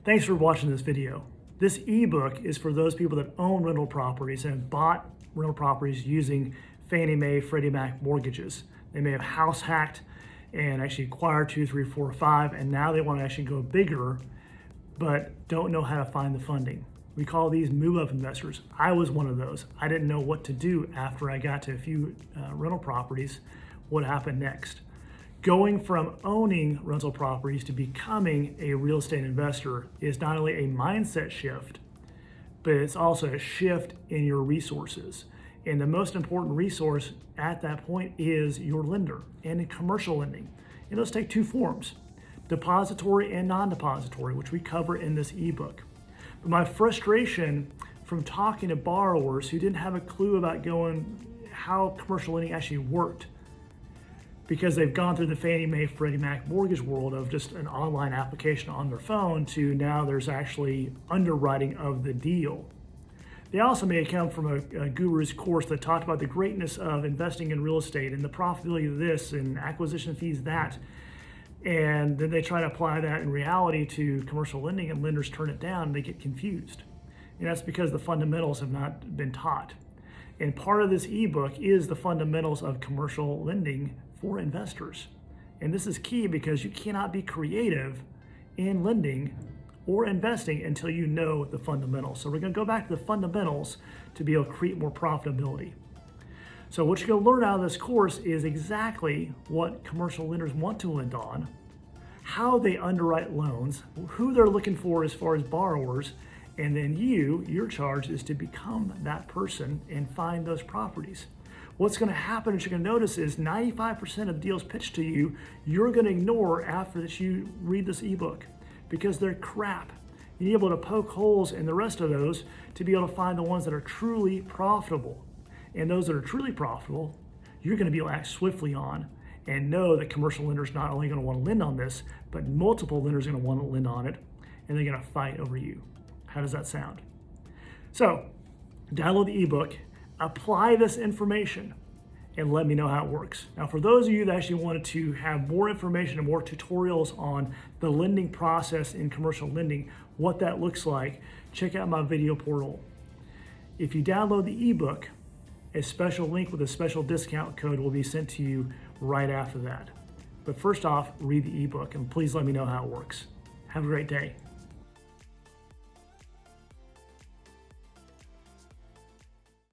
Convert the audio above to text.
Thanks for watching this video. This ebook is for those people that own rental properties and have bought rental properties using Fannie Mae, Freddie Mac mortgages. They may have house hacked and actually acquired 2, 3, 4, 5, and now they want to actually go bigger, but don't know how to find the funding. We call these move-up investors. I was one of those. I didn't know what to do after I got to a few rental properties. What happened next? Going from owning rental properties to becoming a real estate investor is not only a mindset shift, but it's also a shift in your resources. And the most important resource at that point is your lender. And in commercial lending, and those take two forms, depository and non-depository, which we cover in this ebook. But my frustration from talking to borrowers who didn't have a clue about how commercial lending actually worked, because they've gone through the Fannie Mae, Freddie Mac mortgage world of just an online application on their phone to now there's actually underwriting of the deal. They also may have come from a guru's course that talked about the greatness of investing in real estate and the profitability of this and acquisition fees that. And then they try to apply that in reality to commercial lending, and lenders turn it down and they get confused. And that's because the fundamentals have not been taught. And part of this ebook is the fundamentals of commercial lending for investors. And this is key because you cannot be creative in lending or investing until you know the fundamentals. So we're going to go back to the fundamentals to be able to create more profitability. So what you're going to learn out of this course is exactly what commercial lenders want to lend on, how they underwrite loans, who they're looking for as far as borrowers, and then your charge is to become that person and find those properties. What's going to happen, as you're going to notice, is 95% of deals pitched to you, you're going to ignore after that you read this ebook because they're crap. You need to be able to poke holes in the rest of those to be able to find the ones that are truly profitable. And those that are truly profitable, you're going to be able to act swiftly on and know that commercial lenders not only going to want to lend on this, but multiple lenders are going to want to lend on it, and they're going to fight over you. How does that sound? So, download the ebook, apply this information, and let me know how it works. Now, for those of you that actually wanted to have more information and more tutorials on the lending process in commercial lending, what that looks like, check out my video portal. If you download the ebook, a special link with a special discount code will be sent to you right after that. But first off, read the ebook and please let me know how it works. Have a great day.